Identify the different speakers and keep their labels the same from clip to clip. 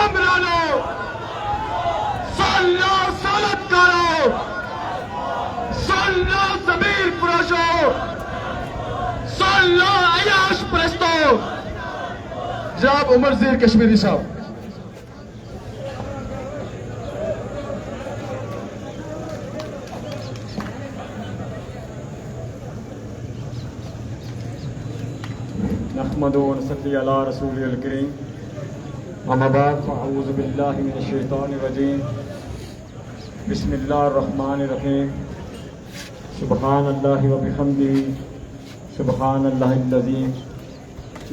Speaker 1: हुक्मरानों, सुन लो सनतकारों, सुन लो ज़मीर फरोशों, सुन लो अयाश परस्तों। जनाब उमर ज़ीर कश्मीरी साहब।
Speaker 2: नहमदु व नसल्ली अला रसूलिल करीम। अम्मा बाद फ़अऊज़ु बिल्लाहि मिनश शैतानिर रजीम। बिस्मिल्लाहिर रहमानिर रहीम। सुब्हानल्लाहि व बिहम्दिही, सुब्हानल्लाहिल अज़ीम।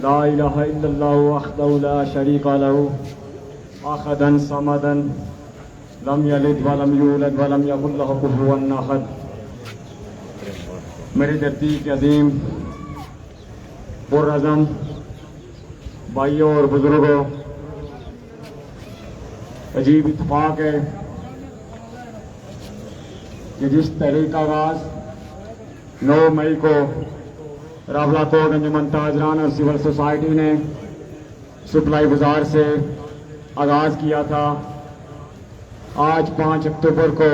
Speaker 2: ला इलाहा इल्लल्लाहु वहदहु ला शरीका लहु, अहदन समदन, लम यलिद व लम यूलद व लम यकुल लहु कुफुवन अहद। मेरी धरती के अजीम पुरअज़म भाइयों और बुजुर्गों, अजीब इत्तेफाक है कि जिस तहरीक का आगाज 9 मई को रावलाकोट अंजुमन ताजरान और सिविल सोसाइटी ने सप्लाई बाजार से आगाज किया था, आज 5 अक्टूबर को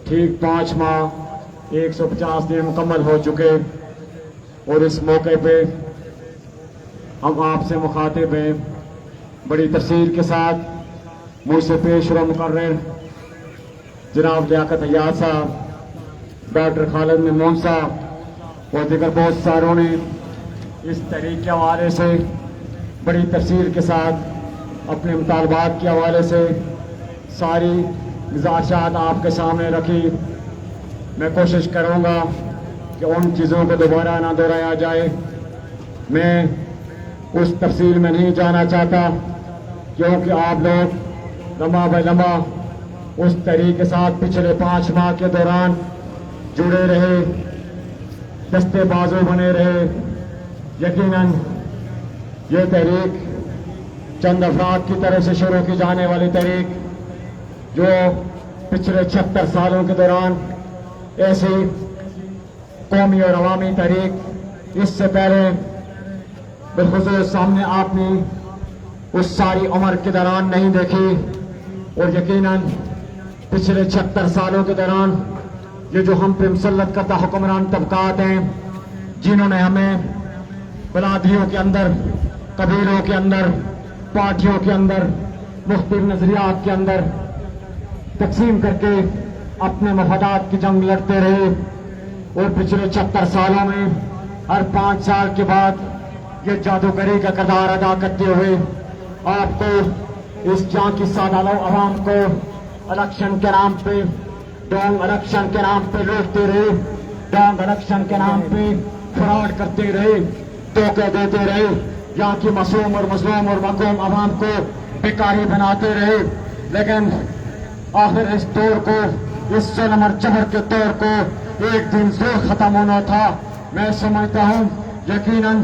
Speaker 2: ठीक 5 माह 150 दिन मुकम्मल हो चुके और इस मौके पे हम आपसे मुखातिब हैं। बड़ी तफसील के साथ मुझसे पेश रो मुकर्रर जनाब लियाकत हयात साहब, डॉक्टर खालिद मेमून साहब और दीगर बहुत सारों ने इस तहरीक के हवाले से बड़ी तफसील के साथ अपने मुतालबात के हवाले से सारी गुज़ारिशात आपके सामने रखी। मैं कोशिश करूँगा कि उन चीज़ों को दोबारा ना दोहराया जाए। मैं उस तफसील में नहीं जाना चाहता क्योंकि आप लोग लम्हा ब लम्हा उस तहरीक के साथ पिछले 5 माह के दौरान जुड़े रहे, दस्ते बाजू बने रहे। यकीनन ये तहरीक चंद अफराद की तरफ से शुरू की जाने वाली तहरीक जो पिछले 76 सालों के दौरान ऐसी कौमी और अवामी तहरीक इससे पहले बिलखुसूस सामने आपने उस सारी उम्र के दौरान नहीं देखी। और यकीनन पिछले 76 सालों के दौरान ये जो हम पे मुसल्लत करता हुक्मरान तबकात हैं, जिन्होंने हमें बलादियों के अंदर, कबीलों के अंदर, पार्टियों के अंदर, मुख्तलिफ नजरियात के अंदर तकसीम करके अपने मफादात की जंग लड़ते रहे। और पिछले 76 सालों में हर 5 साल के बाद ये जादूगरी का किरदार अदा करते हुए आपको इस जहाँ की सादालो आवाम को इलेक्शन के नाम पे, डोंग इलेक्शन के नाम पे लूटते रहे, डोंग इलेक्शन के नाम पे फ्रॉड करते रहे, धोखे देते रहे, यहाँ की मासूम और मजलूम और मकूम आवाम को बेकारी बनाते रहे। लेकिन आखिर इस दौर को, इस जुल्म और जबर के दौर को एक दिन जरूर खत्म होना था। मैं समझता हूँ यकीनन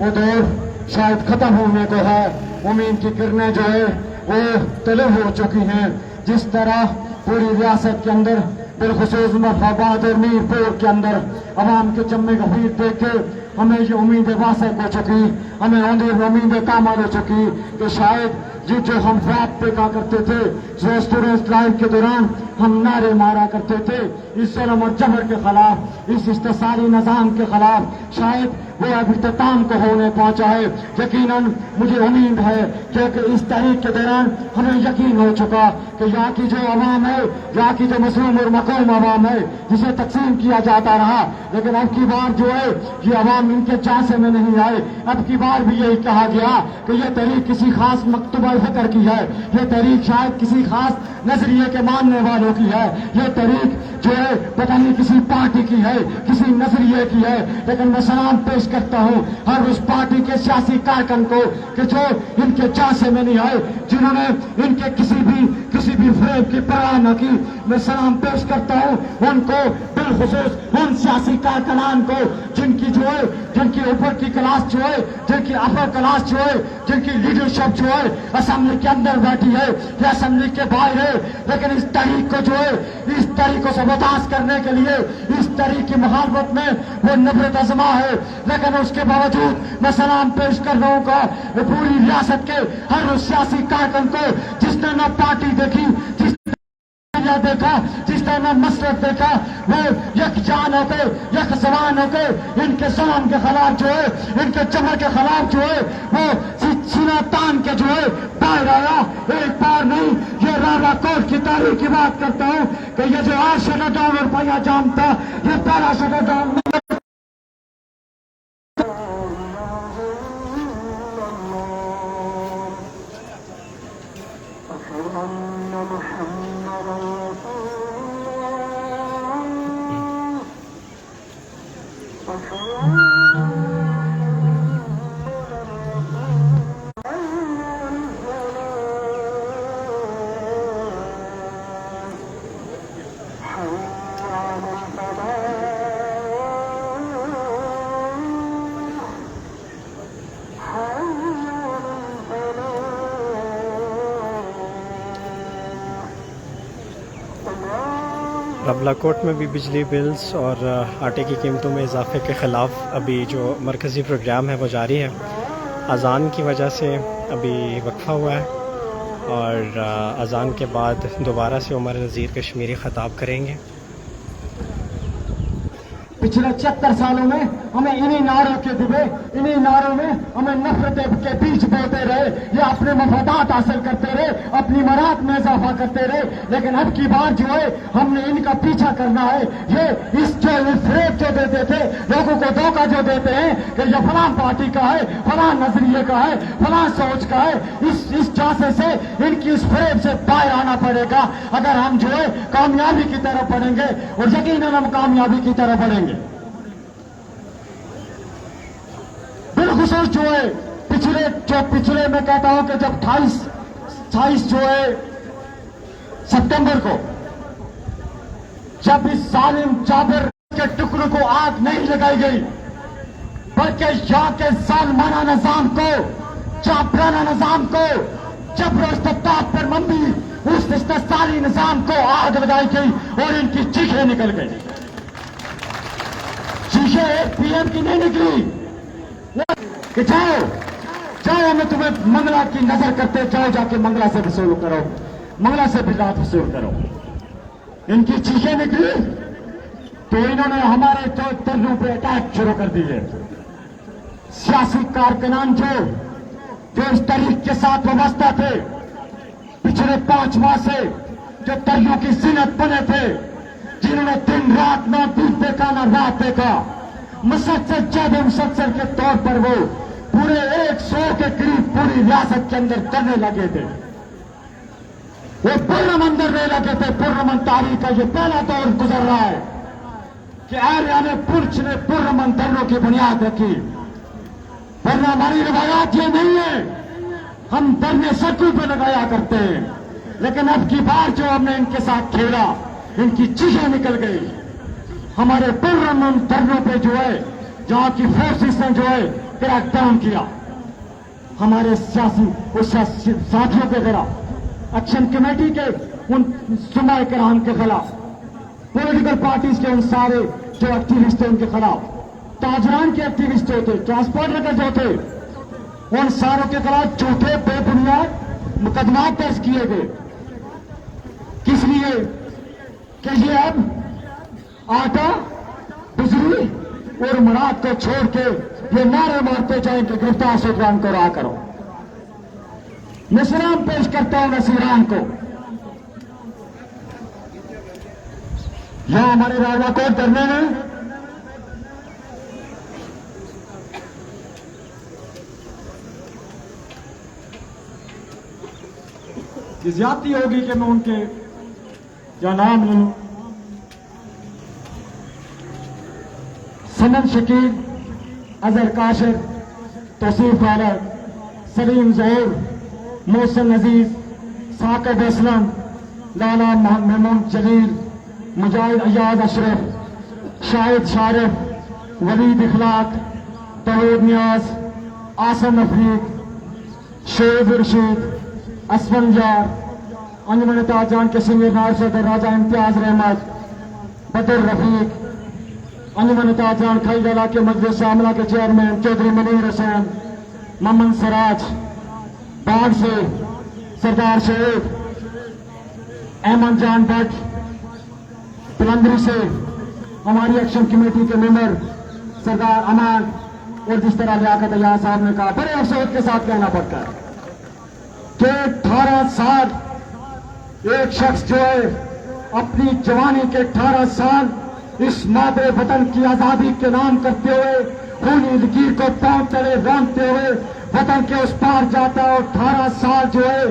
Speaker 2: वो दौर शायद खत्म होने को है। उम्मीद की किरणें जो है वो तलब हो चुकी हैं। जिस तरह पूरी रियासत के अंदर बिलखुसूस मुजफ्फराबाद और मीरपुर के अंदर अवाम के जम्मे गफीर देख के हमें ये उम्मीदें वासिक हो चुकी, हमें उम्मीदें कामयाब हो चुकी कि शायद ये जो हम ख्वाब देखा करते थे, जो स्टूडेंट लाइफ के दौरान हम नारे मारा करते थे इस जुल्म और जबर के खिलाफ, इस इस्तिसारी निजाम के खिलाफ, शायद वो अब इख्तिताम को होने पहुंचा है। यकीनन मुझे उम्मीद है क्योंकि इस तहरीक के दौरान हमें यकीन हो चुका कि यहाँ की जो आवाम है, यहाँ की जो मजलूम और मकूम आवाम है, जिसे तकसीम किया जाता रहा, लेकिन अब की बार जो है ये आवाम इनके चांसे में नहीं आए। अब की बार भी यही कहा गया कि यह तहरीक किसी खास मकतूबा फिक्र की है, यह तहरीक शायद किसी खास नजरिए के मानने वालों की है, यह तहरीक जो है पता नहीं किसी पार्टी की है, किसी नजरिए की है। लेकिन मैं सलाम पेश करता हूँ हर उस पार्टी के सियासी कारकुन को कि जो इनके चांसे में नहीं आए, जिन्होंने इनके किसी भी फ्रेम की परवाह न की। मैं सलाम पेश करता हूँ उनको, बिलखुसूस उन सियासी कारकुनान को जिनकी जो है, जिनकी ऊपर की क्लास जो है, जिनकी अपर क्लास जो है, जिनकी लीडरशिप जो है असेंबली के अंदर बैठी है या असेंबली के बाहर है, लेकिन इस तहरीक को जो है, इस तहरीक को सबोताज करने के लिए इस तहरीक की मुखालफत में वो नफरत आजमा है। लेकिन उसके बावजूद मैं सलाम पेश कर रहा हूँ पूरी रियासत के हर उस सियासी कारकुन को जिसने न पार्टी देखी, देखा, जिसने न मसलक देखा, वो यकजान होकर, यक जबान होकर इनके जुल्म के खिलाफ जो है, इनके जबर के खिलाफ जो है, वो सीना तान के जो है बाहर आया। एक बार नहीं, ये रावलाकोट की तारीख की बात करता हूँ कि ये जो आज शटरडाउन और पहिया जाम था, ये पहला शटरडाउन
Speaker 3: रावलाकोट में भी बिजली बिल्स और आटे की कीमतों में इजाफे के ख़िलाफ़ अभी जो मरकज़ी प्रोग्राम है वो जारी है। अज़ान की वजह से अभी वक्फ़ा हुआ है और अज़ान के बाद दोबारा से उमर नज़ीर कश्मीरी ख़ताब करेंगे।
Speaker 2: पिछले 76 सालों में हमें इन्हीं नारों के दिए, इन्हीं नारों में हमें नफरत के बीच बोलते रहे, ये अपने मफादात हासिल करते रहे, अपनी मरात में इजाफा करते रहे। लेकिन अब की बार जो है हमने इनका पीछा करना है। ये इस जो फ्रेब जो देते थे, लोगों को धोखा जो देते हैं कि ये फलां पार्टी का है, फलां नजरिए का है, फलां सोच का है, इस जासे से इनकी इस फ्रेब से बाहर आना पड़ेगा अगर हम जो है कामयाबी की तरफ बढ़ेंगे, और यकीनन हम कामयाबी की तरफ बढ़ेंगे। बिलखुसूस जो है पिछले मैं कहता हूं कि जब 28 जो है सितंबर को जब इस जालिम जाबिर के टुकड़ों को आग नहीं लगाई गई, बल्कि यहाँ के जालिमाना निजाम को, जाबराना निजाम को, जबर इस्तिबदाद पर मबनी उस इस्तिसाली निजाम को आग लगाई गई और इनकी चीखें निकल गई। चीखें एक पीएम की नहीं निकली कि जाओ मैं तुम्हें मंगला की नजर करते, जाओ जाके मंगला से वसूल करो, मंगला से भी रात वसूल करो। इनकी चीखें निकली तो इन्होंने हमारे तर्जों पे अटैक शुरू कर दिए। सियासी कारकुनान जो इस तरीक के साथ वाबस्ता थे, पिछले 5 माह से जो तर्जों की जीनत बने थे, जिन्होंने दिन रात ना दिन देखा ना रात देखा, मुसलसल ज्यादा मुसलसल के तौर पर वो पूरे 100 के करीब पूरी रियासत के अंदर करने लगे थे। वो पुरअमन करने लगे थे। पुरअमन तारीख का ये पहला दौर गुजर रहा है कि आर्याने पुरुष ने पुरअमन धर्मों की बुनियाद रखी, वरना हमारी रिवायात ये नहीं है। हम धरने सड़कों पर लगाया करते हैं, लेकिन अब की बार जो हमने इनके साथ खेला, इनकी चीजें निकल गई। हमारे पुरअमन धरनों पे जो है, जहां की फोर्सेस ने जो है क्रैकडाउन किया, हमारे सियासी उस साथियों के खिलाफ, एक्शन कमेटी के उन सुमाए कराम के खिलाफ, पॉलिटिकल पार्टीज के उन सारे जो एक्टिविस्ट थे उनके खिलाफ, ताजरान के एक्टिविस्ट जो थे, ट्रांसपोर्ट वर्कर जो थे, उन सारों के खिलाफ झूठे बेबुनियाद मुकदमा दर्ज किए गए। किस लिए? कि ये अब आटा, बिजली और मराद को छोड़ के ये नारे मारते जाएं कि गिरफ्तार शुक्रवान को रहा करो। मैं सलाम पेश करता हूं नसीरान को। यहां हमारे रावलाकोट धरने में ये ज्यादती होगी कि मैं उनके या नाम लूं। सनम शकील, अजहर काशिर, तौसीफ वालद, सलीम जहूर, मोहसिन अजीज, साकिब असलम, लाला महमूद जलील, मुजाहिद अयाज अशरफ, शाहिद शारिफ, वलीद इखलाक, तौहीद नियाज, आसम अफरीक, शेब रशीद, असफन जार, अंजुमन ताजान के सीनियर नायब सदर राजा इम्तियाज रहमत, बदर रफीक, अंजुमन ताजान खलदला के मजलिस आमला के चेयरमैन चौधरी मुनीर हुसैन, मोहम्मद सराज, बाग से सरदार शहीद अहमद जान भट्ट, बुलंदरी से हमारी एक्शन कमेटी के मेंबर सरदार अमान, और जिस तरह लियाकत अय्याज साहब ने कहा, बड़े अफसोस के साथ कहना पड़ता है कि 18 साल एक शख्स जो है अपनी जवानी के 18 साल इस मादरे वतन की आजादी के नाम करते हुए खूनी लकीर को पांव तले बांधते हुए वतन के उस पार जाता है, और 18 साल जो है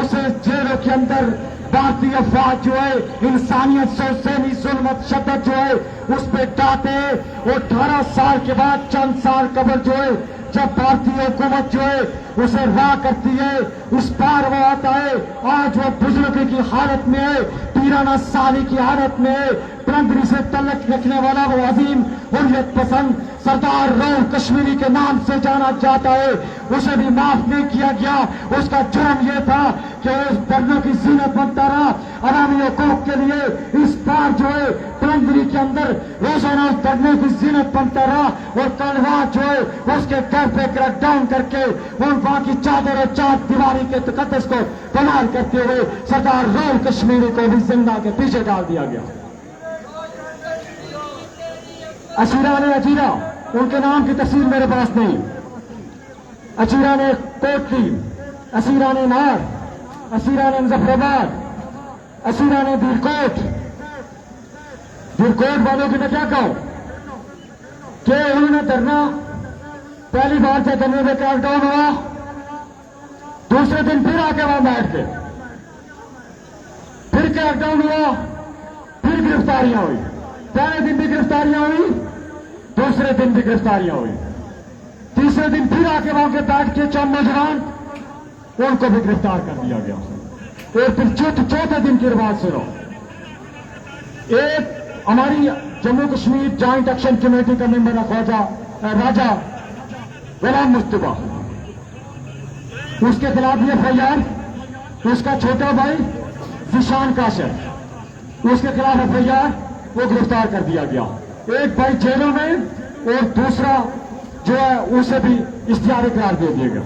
Speaker 2: उसे जेलों के अंदर भारतीय अफवाज जो है इंसानियत से हुसैनी जुल्मत शद्दत जो है उस पे डांटे हैं, और 18 साल के बाद चंद साल कबल जो है जब भारतीय हुकूमत जो है उसे राह करती है, उस पार वो आता है, आज वो बुजुर्ग की हालत में है, 13 साल की हालत में है, बुलंदरी से तल्लक रखने वाला वो अजीम हुर्रियत पसंद सरदार रऊफ कश्मीरी के नाम से जाना जाता है, उसे भी माफ नहीं किया गया। उसका जुर्म यह था कि उस धरनों की जीनत बनता रहा अवामी हकूक के लिए, इस बार जो है बुलंदरी के अंदर रोजाना उस धरने की जीनत बनता रहा, और कल रात जो है उसके घर पे क्रैकडाउन करके उन वहां की चादर और चार दीवारी के तकद्दस को बहाल करते हुए सरदार रऊफ कश्मीरी को भी जिंदा के पीछे डाल दिया गया। अशीरा ने अजीरा, उनके नाम की तफसील मेरे पास नहीं, अजीरा ने कोटली, असीरा ने नार, असीरा ने मुजफ्फराबाद, असीरा ने दीरकोट। दीरकोट वालों की मैं क्या कहूं कि उन्होंने धरना पहली बार से धरने में क्रैकडाउन हुआ, दूसरे दिन फिर आके वहां बैठ गए, फिर क्रैकडाउन हुआ, फिर गिरफ्तारियां हुई, पहले दिन भी गिरफ्तारियां हुई, दूसरे दिन भी गिरफ्तारियां हुई, तीसरे दिन फिर आके वहां के बैठ के चंद नौजवान उनको भी गिरफ्तार कर दिया गया, और फिर चौथे दिन की बात सुनो, एक हमारी Jammu Kashmir joint action committee का मेंबर राजा गुलाम मुस्तफा, उसके खिलाफ FIR, उसका छोटा भाई जिशान काशर, उसके खिलाफ FIR, वो गिरफ्तार कर दिया गया, एक भाई जेलों में और दूसरा जो है उसे भी इख्तियारी करार दे दिया गया।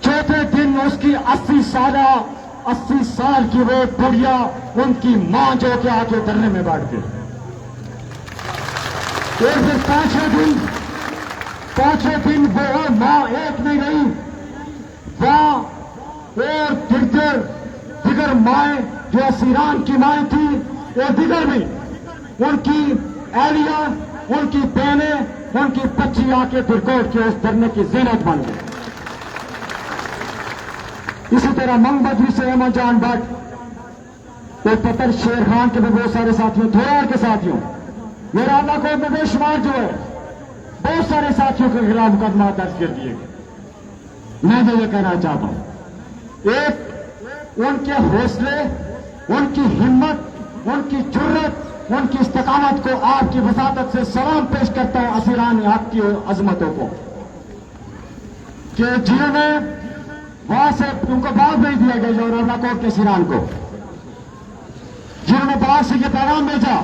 Speaker 2: चौथे दिन उसकी 80 साल की वो बुढ़िया उनकी मां जो के आके धरने में बैठ गई, और फिर पांचवें दिन वो मां एक नहीं रही, वहां और दिगर माए जो असीरान की माए थी और दिगर भी उनकी एहलिया, उनकी बहनें, उनकी बच्ची आके फिरकोट के उस धरने की जीनत बन गई। इसी तरह मंग बद्री से अहमद जान भट्ट और पतर शेर खान के भी बहुत सारे साथियों, थोड़ा के साथियों, मेरा इलाकों में बेशुमार जो है बहुत सारे साथियों के खिलाफ मुकदमा दर्ज कर दिए गए। मैं तो ये कहना चाहता हूं, एक उनके हौसले, उनकी हिम्मत, उनकी जुर्रत, उनकी इस्तकामत को आपकी वसातत से सलाम पेश करता है असीरान हक की अजमतों को, कि जिन्होंने वहां से उनको बाहर भेज दिया गया जौहर कोट के असीरान को, जिन्होंने बाहर से ये पैगाम भेजा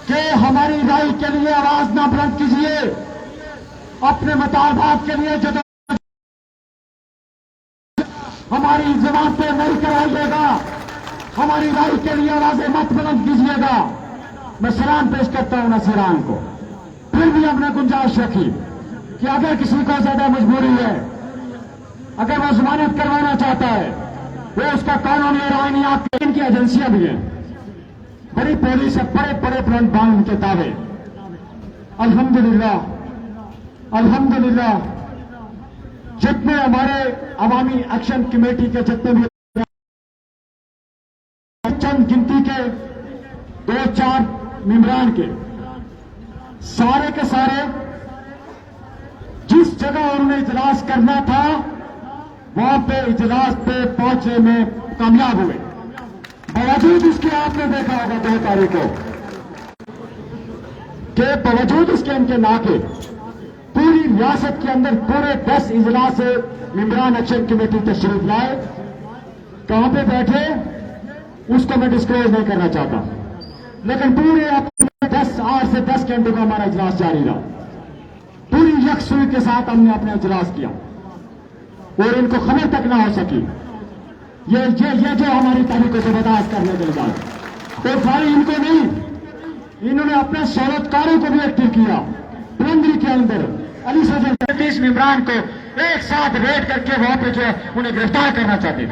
Speaker 2: कि हमारी राय के लिए आवाज ना बुलंद कीजिए, अपने मुतालबात के लिए जो हमारी जबान पे नहीं कराइएगा, हमारी राय के लिए आवाजें मत बुलंद कीजिएगा। मैं सलाम पेश करता हूं नसीरान को। फिर भी हमने गुंजाइश रखी कि अगर किसी को ज्यादा मजबूरी है, अगर वो जमानत करवाना चाहता है, वो उसका कानूनी और आईनी आपके इनकी एजेंसियां भी हैं, बड़ी पुलिस है, बड़े बड़े बुलंद बांग के दावे। अल्हम्दुलिल्लाह जितने हमारे अवामी एक्शन कमेटी के जितने भी चंद गिनती के 2-4 मेंबरान के सारे के सारे जिस जगह उन्होंने इजलास करना था वहां पे इजलास पे पहुंचने में कामयाब हुए। बावजूद इसके आपने देखा होगा 2 तारीख को के बावजूद उसके इनके नाके पूरी रियासत के अंदर पूरे 10 इजलास से इमरान एक्शन कमेटी तशरीफ लाए। कहां पे बैठे उसको मैं डिस्क्लोज नहीं करना चाहता, लेकिन पूरे 8 से 10 घंटे का हमारा इजलास जारी रहा। पूरी यकसुई के साथ हमने अपना इजलास किया और इनको खबर तक ना हो सकी ये जो हमारी तारीखों से बर्दाश्त करने के बाद। और खाली इनको नहीं, इन्होंने अपने सहूलतकारों को भी एक्टिव किया। पुरंदरी के अंदर अली सजन इमरान को एक साथ रेड करके वहां पे जो है उन्हें गिरफ्तार करना चाहते थे,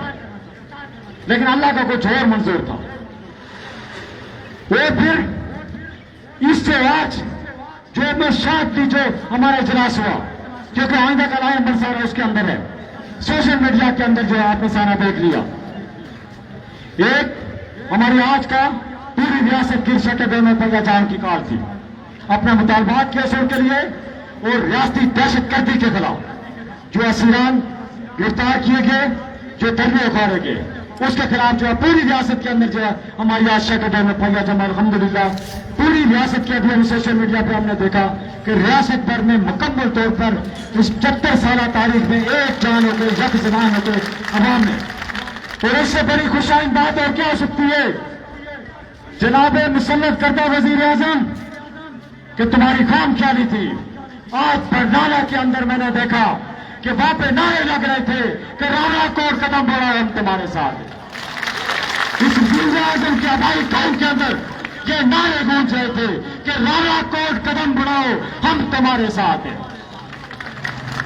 Speaker 2: लेकिन अल्लाह का कुछ और मंजूर था। वो फिर इससे आज जो में शांति जो हमारा इजलास हुआ, क्योंकि आइंदा का लाइन बन सारा उसके अंदर है, सोशल मीडिया के अंदर जो है आपने सारा देख लिया। एक हमारी आज का पूरी रियासत की शक्ल में पैदा जान की कार थी अपने मुतालबात के असूल के लिए और रियासती दहशतगर्दी के खिलाफ जो असीरान गिरफ्तार किए गए, जो धरने उखाड़े गए, उसके खिलाफ जो है पूरी रियासत के अंदर जो है हमारी आज शक्ल में पैदा जमा अल्हम्दुलिल्लाह पूरी रियासत के अभी हम सोशल मीडिया पर हमने देखा कि रियासत भर में मुकम्मल तौर पर इस 74 साल तारीख में एक जान हो गई, यक जबान हो गए अवाम में। और इससे बड़ी खुशाइन बात और क्या हो सकती है जनाब मुसल्लत करदा वजीर आजम कि तुम्हारी खाम ख्याली थी। आज बरनाला के अंदर मैंने देखा कि वहां पे नारे लग रहे थे कि राणा कोट कदम बढ़ाओ हम तुम्हारे साथ। इस वजीर आजम के आबाई कौम के अंदर ये नारे गूंज रहे थे कि राणा कोट कदम बढ़ाओ हम तुम्हारे साथ हैं।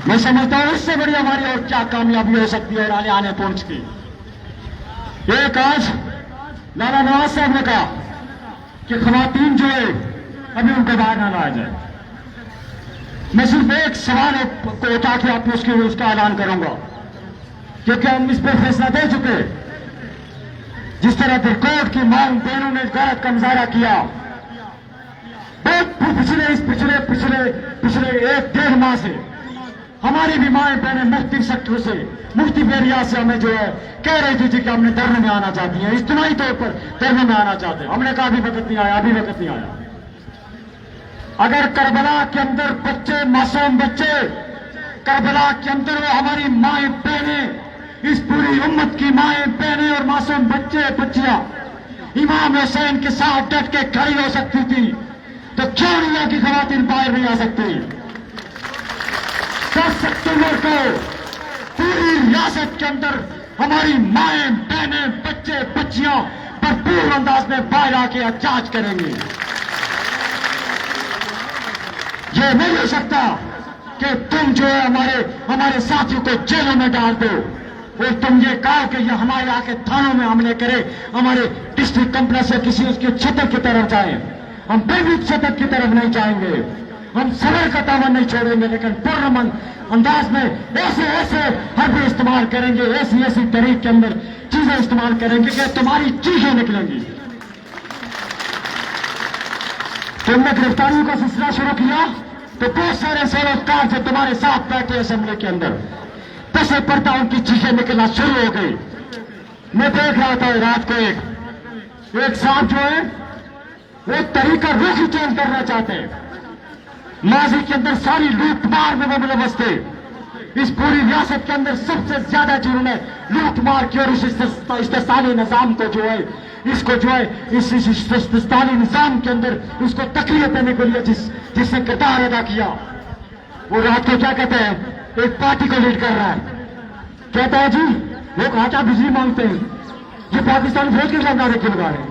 Speaker 2: मैं समझता हूं इससे बड़ी हमारी और क्या कामयाबी हो सकती है और आने पहुंच की। एक आज लाला नवाज साहब ने कहा कि खवातीन जो है अभी उनको बाहर ना लाया जाए। मैं सिर्फ एक सवाल को उठा के आपको उसका ऐलान करूंगा, क्योंकि हम इस पर फैसला दे चुके। जिस तरह दिलकोट की मांग बहनों ने गैरत का मुजाहरा किया, बहुत पिछले 1-1.5 माह से हमारी भी माएं बहनें मुख्तलिफ सेक्टरों से मुख्तलिफ एरिया से हमें जो है कह रही थी कि हमने धरने में आना चाहती हैं, इज्तिमाई तौर पर धरने में आना चाहते हैं। हमने कहा अभी वक्त नहीं आया, अभी वक्त नहीं आया। अगर करबला के अंदर बच्चे, मासूम बच्चे, करबला के अंदर वो हमारी माएं बहनें, इस पूरी उम्मत की माएं बहनें और मासूम बच्चे बच्चियां इमाम हुसैन के साथ डट के खड़ी हो सकती थी, तो क्यों नहीं की खवातीन बाहर नहीं आ सकती? 10 अक्टूबर को पूरी रियासत के अंदर हमारी माएं बहनें बच्चे बच्चियां भरपूर अंदाज में बाहर आके एहतजाज करेंगे। ये नहीं हो सकता कि तुम जो है हमारे साथियों को जेलों में डाल दो और तुम ये कहो कि ये हमारे आके थानों में हमले करे, हमारे डिस्ट्रिक्ट कम्प्लेक्स से किसी उसकी छतक की तरफ जाए। हम भी छतक की तरफ नहीं जाएंगे, हम सबर का दामन नहीं छोड़ेंगे, लेकिन पुरअमन अंदाज में ऐसे हरबे इस्तेमाल करेंगे, ऐसी तरीक के अंदर चीजें इस्तेमाल करेंगे कि तुम्हारी चीखें निकलेंगी। तुमने गिरफ्तारियों का सिलसिला शुरू किया तो बहुत सारे सहूलतकार थे तुम्हारे साथ बैठे असेंबली के अंदर, पसे पड़ता उनकी चीखें निकलना शुरू हो गई। मैं देख रहा था रात को एक साहब जो है वो तरीका रुख ही चेंज करना चाहते हैं। माजी के अंदर सारी लूटमार में वो मुलव्वस थे। इस पूरी रियासत के अंदर सबसे ज्यादा जिन्होंने लूटमार की और इस इस्तेसाली निजाम को जो है इसको जो है इस इस्तेसाली निजाम के अंदर इसको तकलीफ देने के लिए जिसने किरदार अदा किया, वो रात को क्या कहते हैं, एक पार्टी को लीड कर रहा है, कहता है जी लोग आटा बिजली मांगते हैं, ये पाकिस्तान फौज के खिलाफ नारे क्यों लगा रहे हैं,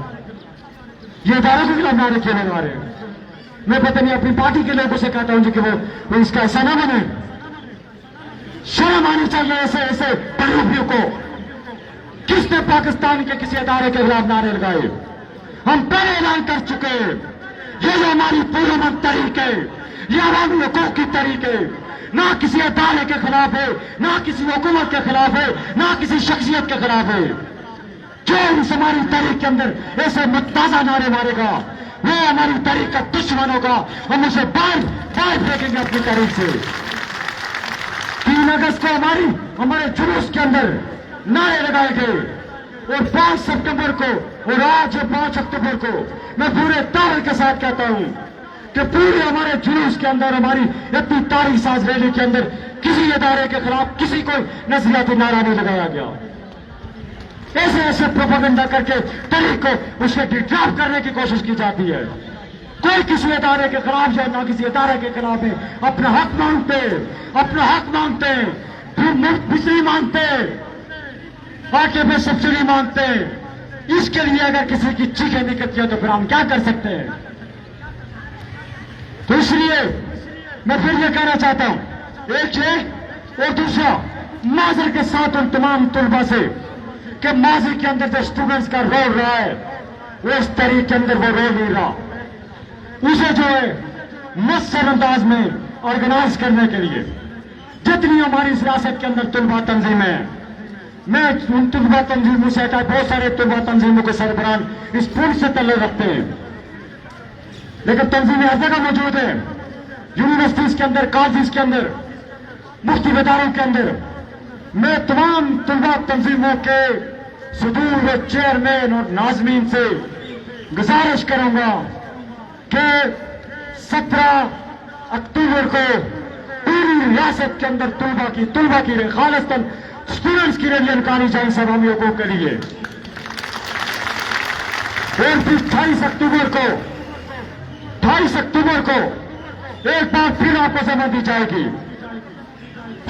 Speaker 2: ये इदारों के खिलाफ नारे क्यों लगा रहे हैं। मैं पता नहीं अपनी पार्टी के लोगों से कहता हूं कि वो इसका ऐसा ना बने। शर्म आनी चाहिए ऐसे बहरूपियों को। किसने पाकिस्तान के किसी अदारे के खिलाफ नारे लगाए? हम पहले ऐलान कर चुके हैं, ये जो हमारी पुरअमन तहरीक है, ये अवामी हकूक की तहरीक है, ना किसी अदारे के खिलाफ है, ना किसी हुकूमत के खिलाफ है, ना किसी शख्सियत के खिलाफ है। जो इस हमारी तहरीक के अंदर ऐसे मुताजा नारे मारेगा वो हमारी तहरीक का दुश्मन होगा, हम उसे बाहर फेंकेंगे अपनी तहरीक से। 3 अगस्त को हमारे जुलूस के अंदर नारे लगाए गए और 5 सितंबर को और आज 5 अक्टूबर को मैं पूरे तार के साथ कहता हूं कि पूरे हमारे जुलूस के अंदर, हमारी इतनी तारीख साज रैली के अंदर किसी इदारे के खिलाफ किसी को नजरियाती नारा नहीं लगाया गया। ऐसे ऐसे प्रोपेगेंडा करके तरीक को उसके डिट्रैप करने की कोशिश की जाती है। कोई किसी इदारे के खिलाफ या ना किसी इदारे के खिलाफ है, अपना हक मांगते, अपना हक मांगते, फिर मुफ्त बिजली मांगते, आटे पे सब्सिडी मांगते। इसके लिए अगर किसी की चीखें निकलती है तो फिर हम क्या कर सकते हैं? तो इसलिए मैं फिर ये कहना चाहता हूं, एक ये और दूसरा माजर के साथ उन तमाम तुलबा से कि माजी के अंदर जो स्टूडेंट्स का रोल रहा है वो इस तरीके के अंदर वो रोल नहीं रहा। उसे जो है मस्सर अंदाज में ऑर्गेनाइज करने के लिए जितनी हमारी सियासत के अंदर तुलबा तंजीमें हैं, मैं उन तुलबा तंजीमों से हटा, बहुत सारे तुलबा तंजीमों के सरबराह इस पूर्ण से तल्ले रखते हैं, लेकिन तंजीमें हर जगह मौजूद है, यूनिवर्सिटीज के अंदर, कॉलेज के अंदर, मुफ्ती इदारों के अंदर। मैं तमाम तुलबा तंजीमों के सदूर, चेयरमैन और नाजमीन से गुजारिश करूंगा कि 17 अक्टूबर को पूरी रियासत के अंदर तुलबा की खालिस्तान स्टूडेंट्स की रैली निकाली जाए सवामी हकूक के लिए। और फिर 28 अक्टूबर को एक बार फिर आपको समय दी जाएगी।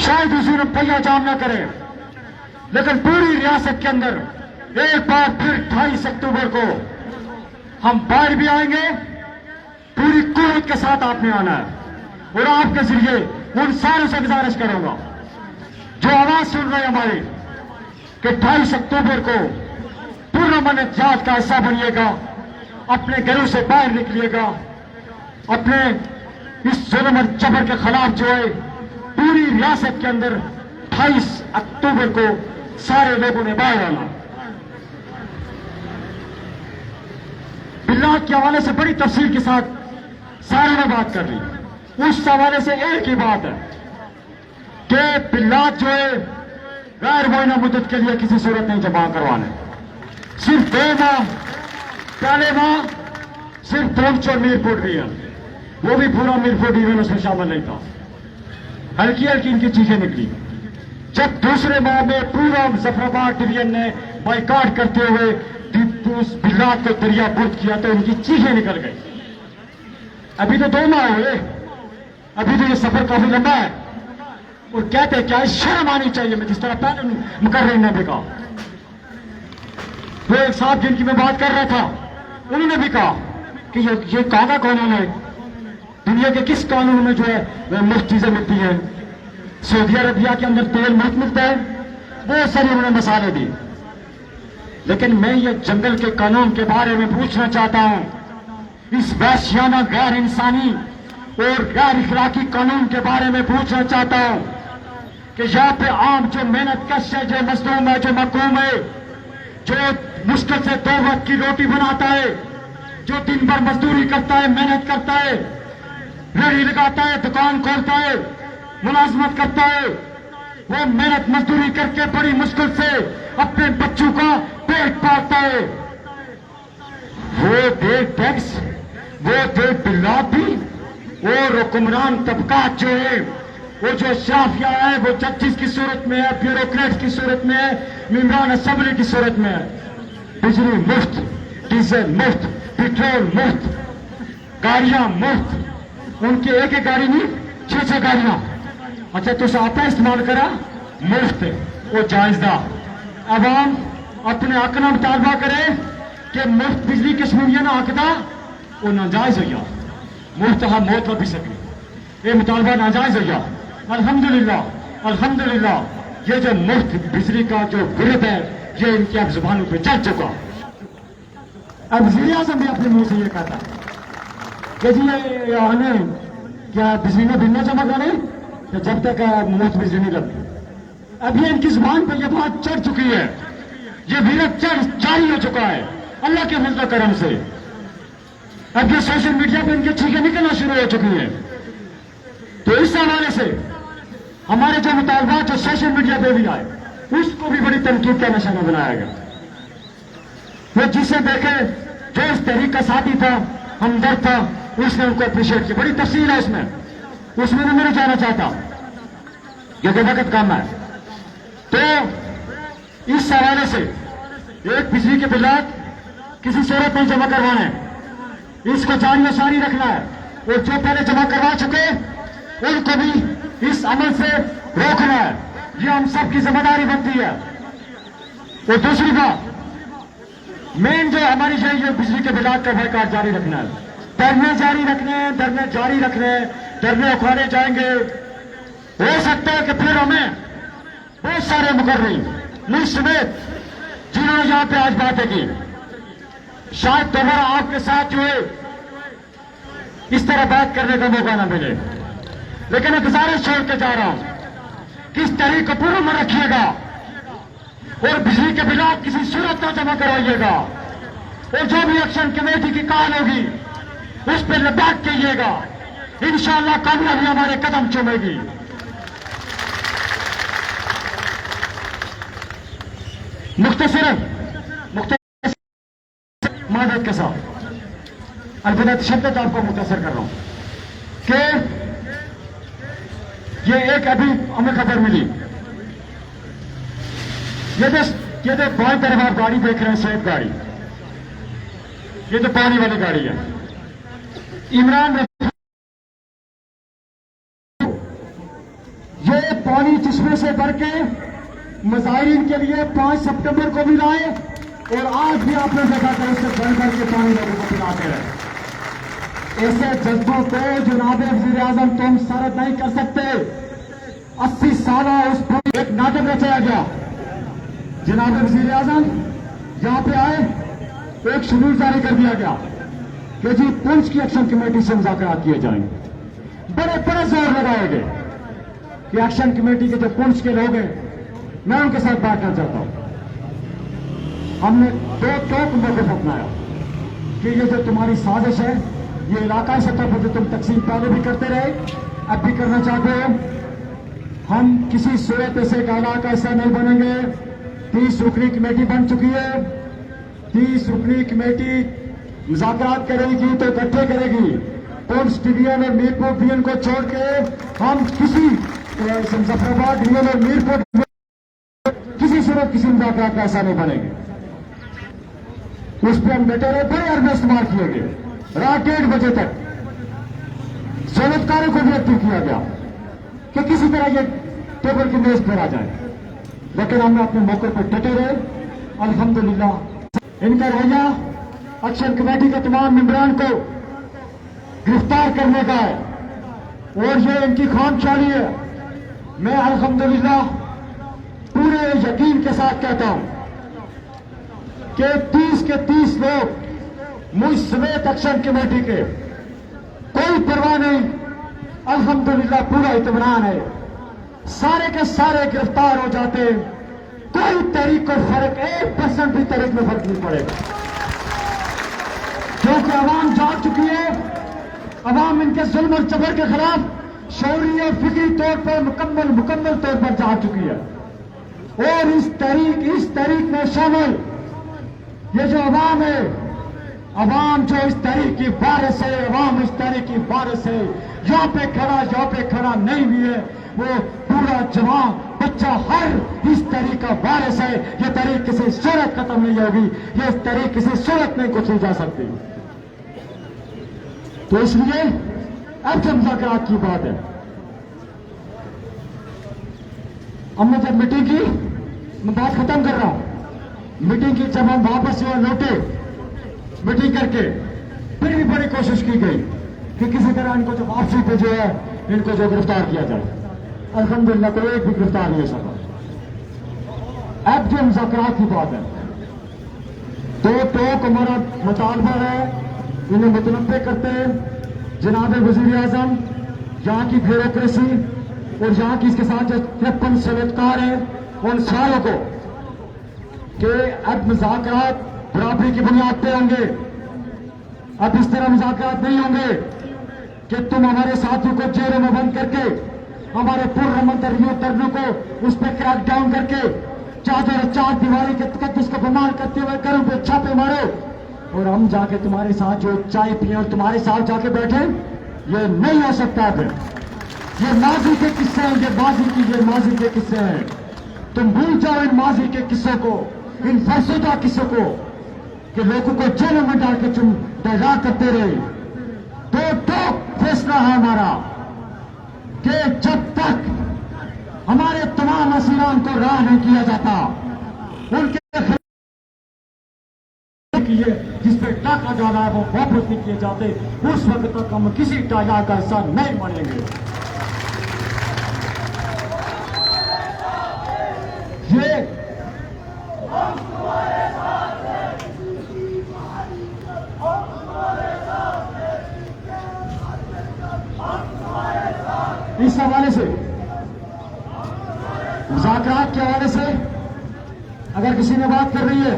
Speaker 2: शायद उसी ने पहिया जाम न करें, लेकिन पूरी रियासत के अंदर एक बार फिर 28 अक्टूबर को हम बाहर भी आएंगे। पूरी कुव्वत के साथ आपने आना है और आपके जरिए उन सारों से गुजारिश करूंगा जो आवाज सुन रहे हैं हमारी कि 28 अक्टूबर को पुरअमन एहतजाज का हिस्सा बनिएगा, अपने घरों से बाहर निकलिएगा, अपने इस जुल्म और जबर के खिलाफ जो है पूरी रियासत के अंदर 28 अक्टूबर को सारे लोगों ने बाहर आना। बिल्लात के हवाले से बड़ी तफसील के साथ सारे ने बात कर ली। उस हवाले से एक ही बात है कि बिल्लात जो है गैर मुआयना मुद्दत के लिए किसी सूरत नहीं जमा करवाने। सिर्फ 2 माह, पहले माह सिर्फ पुंछ और मीरपुर डिवीजन, वो भी पूरा मीरपुर डिवीजन उसमें शामिल नहीं था, हल्की हल्की इनकी चीखें निकली। जब दूसरे माह में पूरा जफराबाद डिवीजन ने बाइकाट करते हुए उस बिल्लात को दरिया बुर्द किया तो इनकी चीखें निकल गई। अभी तो 2 माह हुए, अभी तो ये सफर काफी लंबा है और कहते क्या शर्म आनी चाहिए। मैं जिस तरह पहले मुकर्रर ने भी कहा, वो एक साहब जिनकी मैं बात कर रहा था उन्होंने भी कहा कि ये कागा कानून है, दुनिया के किस कानून में जो है मुफ्त चीजें मिलती हैं। सऊदी अरबिया के अंदर तेल मुफ्त मिलता है, बहुत सारी उन्होंने मसाले दी। लेकिन मैं ये जंगल के कानून के बारे में पूछना चाहता हूं, इस वहशियाना गैर इंसानी और गैर इखलाकी कानून के बारे में पूछना चाहता हूं कि यहाँ पे आम जो मेहनत कश है, जो मजलूम है, जो मकरूम है, जो मुश्किल से 2 वक्त की रोटी बनाता है, जो दिन भर मजदूरी करता है, मेहनत करता है, रेहड़ी लगाता है, दुकान खोलता है, मुलाजमत करता है, वो मेहनत मजदूरी करके बड़ी मुश्किल से अपने बच्चों का पेट पालता है, वो दे टैक्स, वो दे बिल्लात भी, और हुक्मरान तबकात जो है, वो जो शाफिया है, वो जजेस की सूरत में है, ब्यूरोक्रेट्स की सूरत में है, मेंबरान असेंबली की सूरत में है। बिजली मुफ्त, डीजल मुफ्त, पेट्रोल मुफ्त, गाड़ियां मुफ्त, उनकी एक एक गाड़ी नहीं 6 गाड़ियां। अच्छा तुम आपका इस्तेमाल करा मुफ्त वो जायजदा। अवाम अपने हक ना मुतालबा करे कि मुफ्त बिजली कश्मीरिया ना हकदा वो नाजायज हो गया, मुफ्त हम मौत भी सके, ये मुतालबा नाजायज हो गया। अल्हम्दुलिल्लाह अल्हम्दुलिल्लाह ये जो मुफ्त बिजली का जो विरोध है ये इनकी अब जुबानों पे चल चुका। अब वज़ीर आज़म भी अपने मुंह से ये कहता कि जी ये हमें क्या बिजली में बिल न जमा करें तो जब तक मुफ्त बिजली नहीं लगी। अब ये इनकी जुबान पर यह बात चढ़ चुकी है, ये विरोध जारी हो चुका है अल्लाह के फजल करम से। अब ये सोशल मीडिया पर इनकी चीखें निकलना शुरू हो चुकी है। तो इस हवाले से हमारे जो मुतालबात जो सोशल मीडिया पे भी आए उसको भी बड़ी तनकीद का निशाना बनाया गया। वो जिसे देखे जो इस तहरीक का साथी था, हमदर्द था, उसने उनको अप्रिशिएट किया। बड़ी तफसील है उसमें मैं नहीं जाना चाहता क्योंकि वक्त कम है। तो इस हवाले से एक बिजली के बिलात किसी सूरत में जमा करवाना है, इसको जारी और सारी रखना है, और जो पहले जमा करवा चुके उनको भी इस अमल से रोकना है। ये हम सबकी जिम्मेदारी बनती है। और दूसरी बात, मेन जो हमारी चाहिए बिजली के बिलात का बाइकाट जारी रखना है, धरने जारी रखने हैं, धरने जारी रखने हैं, धरने उखाड़े जाएंगे। हो सकता है कि फिर हमें बहुत सारे मुकर्री मुझ समेत जिन्होंने यहां पे आज बातें की, शायद दोबारा आपके साथ जो है इस तरह बात करने का मौका ना मिले। लेकिन मैं गुजारिश छोड़ के जा रहा हूं कि इस तरीके को पूरा में रखिएगा और बिजली के बिलात किसी सूरत में जमा करवाइएगा, और जो भी एक्शन कमेटी की कॉल होगी उस पर लबैक कहिएगा। इंशाअल्लाह कामयाबी हमारे कदम चूमेगी। मुख्तसरन मादत के साथ अलबत्ता तशद्दुद आपको मुख्तसर कर रहा हूं कि ये एक अभी हमें खबर मिली, ये जो बाई तरफ आप गाड़ी देख रहे हैं, सैयद गाड़ी, ये जो पानी वाली गाड़ी है, इमरान ये पानी चश्मे से भर के मुजाहिरीन के लिए 5 सितंबर को भी लाए, और आज भी आपने देखा था उससे भर भर के पानी लोगों को पिलाते रहे। ऐसे जज्बों को जनाब वज़ीर आज़म तुम सरद नहीं कर सकते। 80 साल उस पर एक नाटक रचाया गया। जनाब वज़ीर आज़म यहां पे आए, एक शेड्यूल जारी कर दिया गया कि जी पुंछ की एक्शन कमेटी से मुज़ाकरात किए जाएंगे। बड़े बड़े जोर लगाए गए कि एक्शन कमेटी के जो पुंछ के लोग हैं, मैं उनके साथ बांटना चाहता हूं। हमने दो टोक मौके अपनाया कि ये जो तुम्हारी साजिश है, ये इलाकाई सतह पर जो तुम तकसीम पहले भी करते रहे, अब भी करना चाहते हो, हम किसी सूरत से का इलाका ऐसा नहीं बनेंगे। 30 रुकनी कमेटी बन चुकी है। 30 रुकनी कमेटी मुज़ाकरात करेगी तो इकट्ठे करेगी। पुंछ डिवीजन और मीरपुर डिवीजन को छोड़ के हम किसी मुजफ्फराबाद डिवीजन और मीरपुर किसी सूरत किसी मुज़ाकरात का ऐसा नहीं बनेंगे। उस पर हम डटे रहे, बड़े अर्ज इस्तेमाल किए गए। रात 1:30 बजे तक जरूरतकारों को भी एक्टिव किया गया कि किसी तरह ये टेबल की मेज पर आ जाए, लेकिन हमने अपने मौके पर डटे रहे। अल्हम्दुलिल्लाह इनका रवैया एक्शन कमेटी के तमाम मेंबरान को गिरफ्तार करने का है, और ये इनकी खामख्याली है। मैं अल्हम्दुलिल्लाह पूरे यकीन के साथ कहता हूं कि 30 के 30 लोग मुझ समेत एक्शन कमेटी के, कोई परवाह नहीं, अल्हम्दुलिल्लाह पूरा इत्मीनान है, सारे के सारे गिरफ्तार हो जाते, कोई तहरीक को फर्क 1% भी तहरीक में फर्क नहीं पड़ेगा, क्योंकि अवाम जाग चुकी है। अवाम इनके जुल्म और जबर के खिलाफ शौरी और फिक्री तौर पर मुकम्मल तौर पर जाग चुकी है। और इस तहरीक में शामिल ये जो अवाम है, अवाम जो इस तहरीक की वारिस है, अवाम इस तहरीक की वारिस है, यहाँ पे खड़ा नहीं भी है, वो पूरा जवान बच्चा हर इस तहरीक का वारिस है। ये तहरीक किसी सूरत खत्म नहीं होगी, ये तहरीक किसी सूरत नहीं कुछ जा सकती। तो इसलिए अब जब मुज़ाकरात की बात है, हमने जब मीटिंग की, मैं बात खत्म कर रहा हूं, मीटिंग की जब हम वापस यहाँ लौटे मीटिंग करके, फिर भी बड़ी कोशिश की गई कि किसी तरह इनको जो वापसी पे जो है इनको जो गिरफ्तार किया जाए। अल्हम्दुलिल्लाह कोई एक भी गिरफ्तार नहीं हो सका। अब जो मुज़ाकरात की बात है, तो टोक हमारा मुतालबा है, इन्हें मुतनब्बे करते हैं जनाब वज़ीर आज़म, यहाँ की ब्यूरोक्रेसी और यहाँ की इसके साथ जो 53 सनदकार हैं उन सालों को, कि अब मुज़ाकरात बराबरी की बुनियाद पे होंगे। अब इस तरह मुज़ाकरात नहीं होंगे कि तुम हमारे साथियों को जेलों में बंद करके, हमारे पुरअमन तरनों को उस पर क्रैक डाउन करके, चार दीवारी के तकद्दुस को बदनाम करते हुए घरों पे छापे मारो, और हम जाके तुम्हारे साथ जो चाय पिए और तुम्हारे साथ जाके बैठे, ये नहीं हो सकता। फिर ये माजी के किस्से हैं, ये माजी के किस्से हैं। तुम भूल जाओ इन माजी के किस्सों को, इन फरसुदा किस्सों को कि लोगों को जेलों में डाल के तुम डरा करते रहे। तो फैसला है हमारा कि जब तक हमारे तमाम असीरान को राह नहीं किया जाता, उनके किए जिस पे टाका जाना है वो वापस नहीं किए जाते, उस वक्त तक हम किसी टाका का हिस्सा नहीं मानेंगे। ये इस हवाले से, मुज़ाकरात के हवाले से अगर किसी ने बात कर रही है,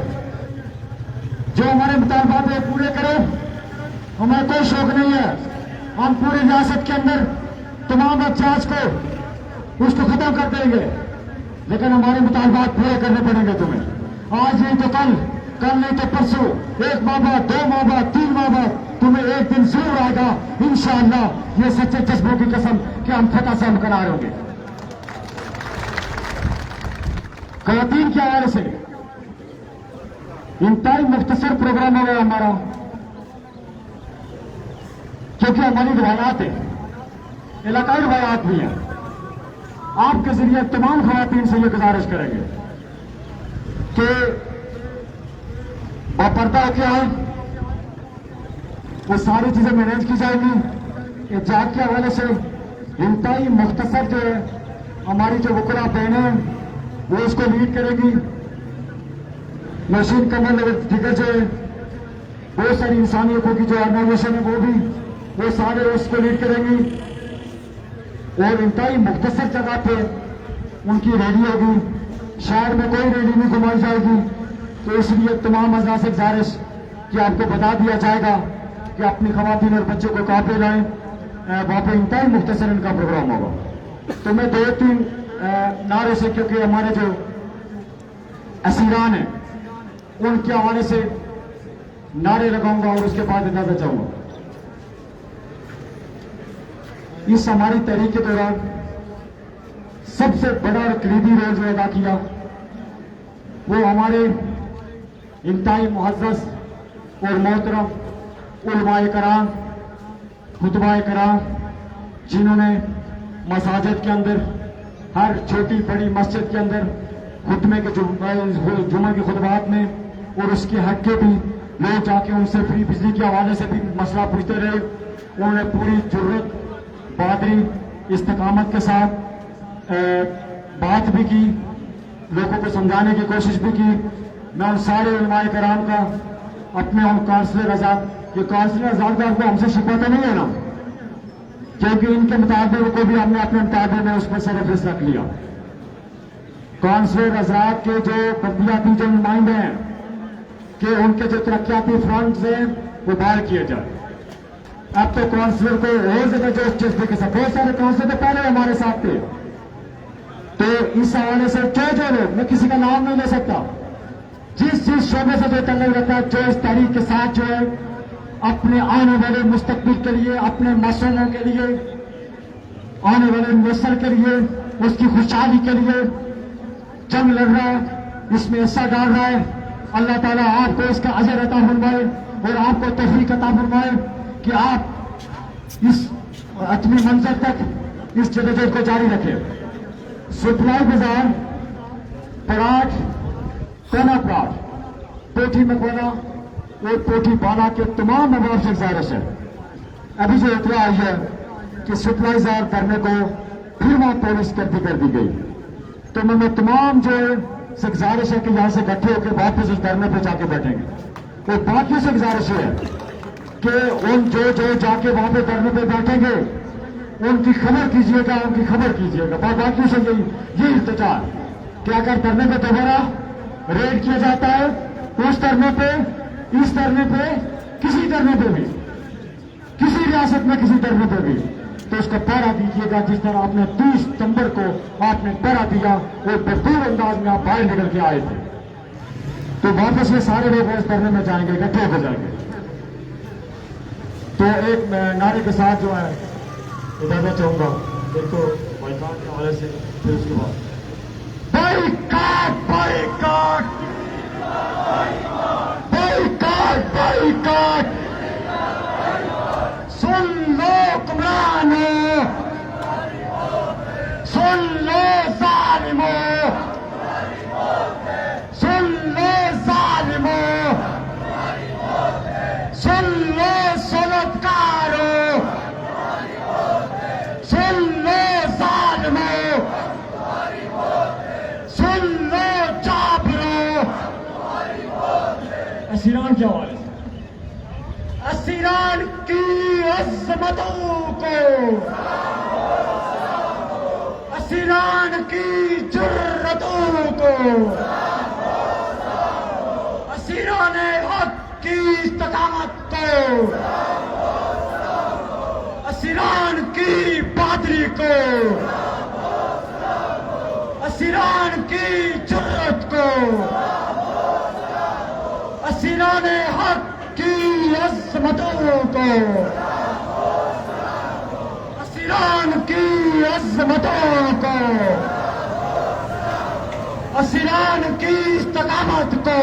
Speaker 2: जो हमारे मुतालबात है पूरे करो, हमें कोई शौक नहीं है। हम पूरी रियासत के अंदर तमाम एहतजाज को उसको खत्म कर देंगे, लेकिन हमारे मुतालबात पूरे करने पड़ेंगे तुम्हें। आज नहीं तो कल, कल नहीं तो परसों, 1 माह बाद, 2 माह बाद, 3 माह बाद तुम्हें एक दिन जरूर आएगा इंशाअल्लाह। ये सच्चे जज्बों की कसम कि हम फतह से हमकरार होंगे। खवातीन के हवाले से इंतहाई मुख्तसर प्रोग्राम होगा हमारा, क्योंकि हमारी रवायात है, इलाकाई रवायात भी हैं। आपके जरिए तमाम खवातीन से ये गुजारिश करेंगे कि बापर्दा क्या है, वो सारी चीजें मैनेज की जाएंगी। एजाज के हवाले से इंतहाई मुख्तसर जो है हमारी जो वकरा बहनें हैं वो उसको लीड करेगी। मशीन कमल दिग्गज जो है, बहुत सारी इंसानियतों की जो ऑर्गेनाइजेशन है वो सारे उसको लीड करेंगी। और इंतहाई मुख्तसर जगह पे उनकी रैली होगी, शहर में कोई रैली नहीं घुमाई जाएगी। तो इसलिए तमाम अज़ा से गुजारिश कि आपको बता दिया जाएगा कि अपनी खवातीन और बच्चों को कहाँ पे लाएं। वहाँ पे इंतहाई मुख्तसर इनका प्रोग्राम होगा। तो मैं 2-3 नारे से, क्योंकि हमारे जो असीरान हैं उनके हवाले से नारे लगाऊंगा और उसके बाद इजाजत चाहूंगा। इस हमारी तहरीक के दौरान सबसे बड़ा और करीबी रोल जो अदा किया वो हमारे इंतहाई मुअज़्ज़ज़ और मोहतरम उलमाए कराम, खुतबाए कराम, जिन्होंने मसाजिद के अंदर, हर छोटी बड़ी मस्जिद के अंदर खुतबे के जुम्मे के खुतबात में और उसके हक के भी लोग जाके उनसे फ्री बिजली के हवाले से भी मसला पूछते रहे। उन्होंने पूरी जुर्रत, बहादुरी, इस्तिकामत के साथ बात भी की, लोगों को समझाने की कोशिश भी की। मैं उन सारे उलमाए कराम का, अपने उन काउंसलर आजाद, ये काउंसलर आजाद का आपको हमसे शिकवा तो नहीं है ना, क्योंकि इनके मुताबिक को भी हमने अपने मुताबिक में उस पर से रेफरेंस रख लिया। काउंसलर आजाद के जो बल्दियाती जो नुमाइंदे हैं कि उनके जो तरक्याती फ्रंट हैं वो बाहर किए जाए। अब तो काउंसलर को और ज्यादा जोश जज्बे के साथ, बहुत सारे काउंसलर तो पहले हमारे साथ थे, तो इस हवाले से जो लोग, मैं किसी का नाम नहीं ले सकता, जिस शोबे से जो तल्लुक रखता है, जो इस तहरीक के साथ जो है अपने आने वाले मुस्तकबिल के लिए, अपने मासूमों के लिए, आने वाले नस्ल के लिए, उसकी खुशहाली के लिए जंग लड़ रहा है, इसमें हिस्सा डाल रहा है। अल्लाह ताला आपको इसका अजर अता फरमाए और आपको तौफीक अता फरमाए कि आप इस अतमी मंजर तक इस जदोजहद को जारी रखें। सुपलाई बाजार, पराठ, कोना पराठ, पोठी मकवाना और पोठी बाला के तमाम अवाब से गुजारिश है। अभी जो इतला आई है कि सुपलाई बाजार करने को फिर वहां पुलिस कर दी गई, तो मैं तमाम जो से गुजारिश है कि यहां से इकट्ठे होकर वापस उस धरने पर जाके बैठेंगे। और बाकियों से गुजारिश है कि उन जो जाके वहां पे धरने पे बैठेंगे उनकी खबर कीजिएगा, उनकी खबर कीजिएगा। बाकियों से यही इल्तिजा कि अगर धरने पे दोबारा रेड किया जाता है, उस धरने पे, इस धरने पे, किसी धरने पे भी, किसी रियासत में किसी धरने पे भी, तो उसको पहरा दीजिएगा जिस तरह आपने 30 सितंबर को आपने पहरा दिया और भरपूर अंदाज में आप बाहर निकल के आए थे। तो वापस ये सारे लोग इस धरने में जाएंगे, इकट्ठे हो जाएंगे। तो एक नारे के साथ जो है इजाजत चाहूंगा, एक तो बाइकाट के हवाले से, फिर उसके बाद बाइकाट बाइकाट बाइकाट बाइकाट, सुन लो कुमरानों, सुन लो जालिमों, सुन लो जालिमों, सुन लो सुलतकारों, सुन लो जालिमों, सुन लो जाबिरों। असीरान क्या वाले, असीरान की अज़मतों को, असीरान की जुर्रतों को, असीरान हक की इस्तकामत को, असीरान की बहादुरी को, असीरान की जुर्रत को, असीरान हक की अज़मतों को, असीरान की अज़मतों को, असीरान की इस्तकामत को,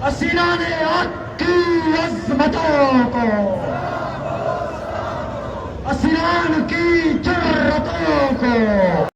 Speaker 2: असीरान हक की अज़मतों को, असीरान की जुर्रतों को।